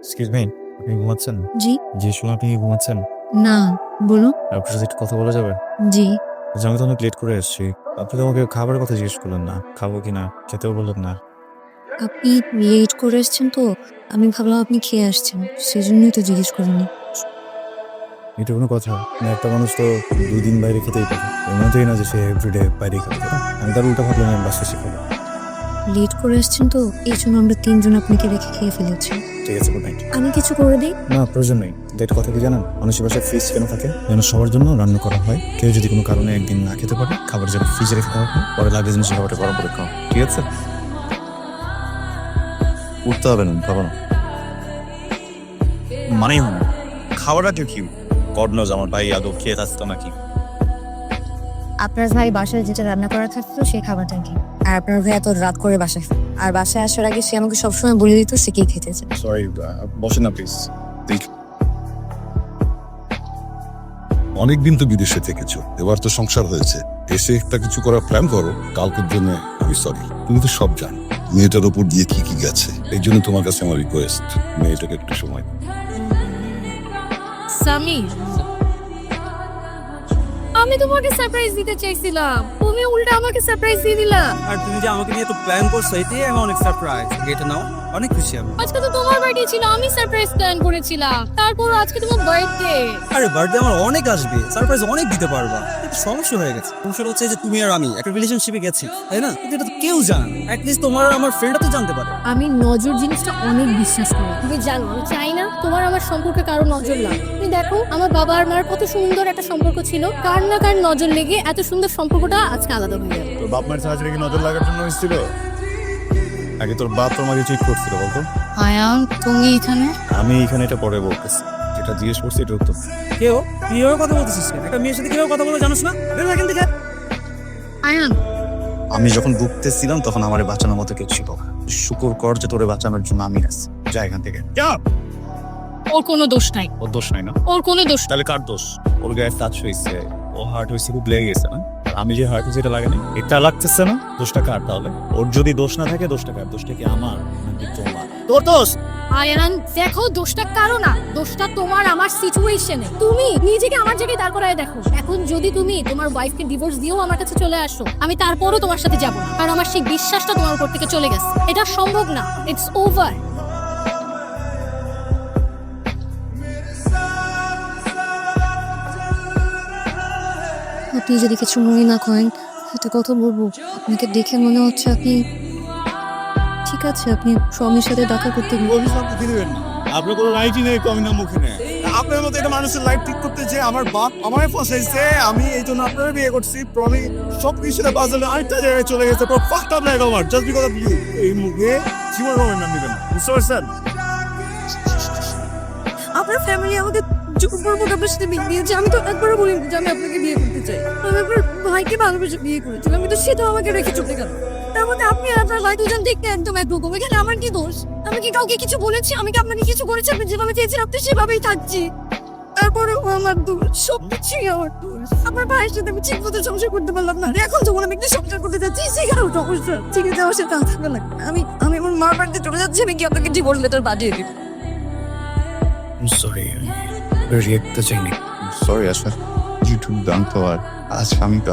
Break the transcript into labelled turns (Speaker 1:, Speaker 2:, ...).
Speaker 1: Excuse me, আপনি ঘুমাচ্ছেন?
Speaker 2: জি।
Speaker 1: জি, শুনলাম আপনি ঘুমাচ্ছেন।
Speaker 2: না, বলুন।
Speaker 1: আপনার সাথে একটু কথা বলা যাবে?
Speaker 2: জি।
Speaker 1: আচ্ছা, আমি তো অনেক লেট করে এসেছি। আপনি তো আমাকে খাবারের কথা জিজ্ঞেস করলেন না। খাবো কিনা? খেতেও বললেন না।
Speaker 2: আপনি লেট করে এসেছেন তো, আমি ভাবলাম আপনি খেয়ে আসছেন। সেজন্যই তো জিজ্ঞেস করিনি।
Speaker 1: এটা কোনো কথা? মানে একটা মানুষ তো ২ দিন বাইরে খেতেই পারে। এর মধ্যেই না যে সে এভরিডে বাইরেই খাবে, তাই না? আমি তার উল্টা ভাবলাম আমি বাসায় এসে খাবো।
Speaker 2: লেট করে এসেছেন তো, এই জন্য আমরা ৩ জন আপনাকে রেখে খেয়ে ফেলেছি।
Speaker 1: ঠিক আছে, গুড নাইট।
Speaker 2: আমি কিছু করে দিই?
Speaker 1: না, প্রয়োজন নেই। একটা কথা কি জানেন? মানুষের বাসায় ফ্রিজ কেন থাকে? যেন সবার জন্য রান্না করা হয়। কেউ যদি কোনো কারণে একদিন না খেতে পারে, খাবার যেন ফ্রিজে রেখে দেওয়া হয়। পরে লাগে যেন সে খাবারটা গরম করে খাওয়া। ঠিক আছে? উঠতে হবে না, খাবো না। মানেই হয় না। খাওয়াটা কি? গড নোজ আমার ভাই আদৌ খেয়ে থাকতো নাকি।
Speaker 2: আপনার ভাই বাসায় যেটা রান্না করা থাকতো সেই খাবারটা কি? আর আপনার ভাই এত রাত করে বাসায় ফেরে। আর বাসায় আসার আগে সে আমাকে সবসময় বলে দিত সে কি খেতেছে।
Speaker 1: সরি, বসেন না প্লিজ।
Speaker 3: অনেকদিন তো বিদেশে থেকেছো, এবার তো সংসার হয়েছে, এসে একটা কিছু করার প্ল্যান করো। কালকের জন্য আমি সরি, তুমি তো সব জানো মেয়েটার ওপর দিয়ে কি কি গেছে। এই জন্য তোমার কাছে আমার রিকোয়েস্ট, মেয়েটাকে একটু সময় দাও।
Speaker 4: সামির, আমি তোমাকে সারপ্রাইজ দিতে চাইছিলাম, তুমি উল্টা আমাকে সারপ্রাইজ দিয়ে দিলা।
Speaker 5: আর তুমি যে আমাকে নিয়ে তো প্ল্যান করছো, এটাই আমি অনেক সারপ্রাইজ। এটা নাও, অনেক খুশি আমি।
Speaker 4: আজকে তো তোমার বার্থডে ছিল, আমি সারপ্রাইজ প্ল্যান করেছিলাম। তারপর আজকে তোমার বার্থডে।
Speaker 5: আরে বার্থডে আমার অনেক আসবে, সারপ্রাইজ অনেক দিতে পারবা। কিন্তু সমস্যা হয়ে গেছে। সমস্যা হচ্ছে যে তুমি আর আমি একটা রিলেশনশিপে গেছি, তাই না? কিন্তু এটা তো কেউ জানে না। অ্যাটলিস্ট তোমার আর আমার ফ্রেন্ডরা তো জানতে পারে।
Speaker 4: আমি নজর জিনিসটা অনেক বিশ্বাস করি। তুমি জানো আমি চাই না তোমার আমার সম্পর্কে কারো নজর লাগ। তুমি দেখো আমার বাবা আর মার কত সুন্দর একটা সম্পর্ক ছিল, কার না কার নজর লেগে এত সুন্দর সম্পর্কটা আজকে আলাদা হয়ে গেল।
Speaker 1: তোর বাপ মায়ের সাহায্যে কি নজর লাগার জন্য হয়েছিল? আগে তোর বাপ তোর মাকে চিট করছিল বলতো?
Speaker 2: আয়ান, তুমি এখানে?
Speaker 1: আমি এখানে এটা পরে বলতেছি, যেটা জিজ্ঞেস করছি এটা উত্তর।
Speaker 5: কেউ কিভাবে কথা বলতেছিস? একটা মেয়ের সাথে কিভাবে কথা বলে জানোস না? বের হ এখান থেকে।
Speaker 2: আয়ান,
Speaker 1: আমি যখন ডুবতেছিলাম তখন আমার বাঁচানোর মতো কেউ ছিল না। শুকুর কর যে তোরে বাঁচানোর জন্য আমি আছি। যা এখান থেকে যা।
Speaker 4: ওর কোনো দোষ নাই,
Speaker 1: ওর দোষ নাই না?
Speaker 4: ওর কোনো দোষ।
Speaker 1: তাহলে কার দোষ? ওর গায়ে টাচ হয়েছে, ও হার্ট হয়েছে, খুব লেগে গেছে না? আর আমি যে হার্ট যেটা লাগে না, এটা লাগতেছে না? দোষটা কার তাহলে? ওর যদি দোষ না থাকে দোষটা কার? দোষটা কি আমার নাকি তোমার? তোর দোষ।
Speaker 4: আয়ান দেখো, দোষটা কারো না, দোষটা তোমার আমার সিচুয়েশনে। তুমি নিজেকে আমার জায়গায় দাঁড় করায় দেখো। এখন যদি তুমি তোমার ওয়াইফকে ডিভোর্স দিয়েও আমার কাছে চলে আসো, আমি তারপরও তোমার সাথে যাব না, কারণ আমার সেই বিশ্বাসটা তোমার উপর থেকে চলে গেছে। এটা সম্ভব না, ইটস ওভার।
Speaker 2: আপনি যদি কিছু মনে না করেন একটা কথা বলবো। আপনাকে দেখে মনে হচ্ছে আপনি ঠিক আছে। আপনি স্বামীর সাথে দেখা করতে গিয়ে
Speaker 6: অভিশাপ দিবেন না। আপনার কোনো রাইটই নেই কমি না মুখে নেই। আপনার মতো একটা মানুষের লাইফ ঠিক করতে যে আমার বাপ আমায় ফসাইছে, আমি এই জন্য আপনারা বিয়ে করছি। প্রমি সব কিছুতে বাজালে আরেকটা জায়গায় চলে গেছে। ফাক্ট আপ লাইক আমার জাস্ট বিকজ অফ ইউ। এই মুখে জীবন রমের নাম দিবেন না, বুঝতে পারছেন?
Speaker 4: আপনার ফ্যামিলি আমাকে জোরপূর্বক আপনার সাথে বিয়ে দিয়েছে। আমি তো একবারও বলিনি যে আমি আপনাকে বিয়ে করতে চাই। আমি আপনার ভাইকে ভালোবেসে বিয়ে করেছিলাম, কিন্তু সেটাও আমাকে রেখে চলে গেল। তার মধ্যে আপনি আর আপনার ভাই দুজন দেখতে একদম একরকম। এখানে আমার কি দোষ? আমি কি কাউকে কিছু বলেছি? আমি কি আপনাকে কিছু করেছি? আপনি যেভাবে চেয়েছিলেন আপনি সেভাবেই থাকছি। তারপরেও আমার দোষ, সবকিছুই আমার দোষ। আমার ভাইয়ের সাথে আমি ঠিক মতো সংসার করতে পারলাম না। আর এখন যখন আমি একটা সংসার করতে যাচ্ছি সেখানেও সমস্যা। ঠিক আছে, আমার সাথে থাকবে না। আমি আমার মার বাড়িতে চলে যাচ্ছি। আমি কি আপনাকে ডিভোর্স লেটার পাঠিয়ে দিব?
Speaker 1: সরি, রিয়েক্ট চাইনি। সরি আশা, ইউটিউব দাম তো আর আজ আমি তো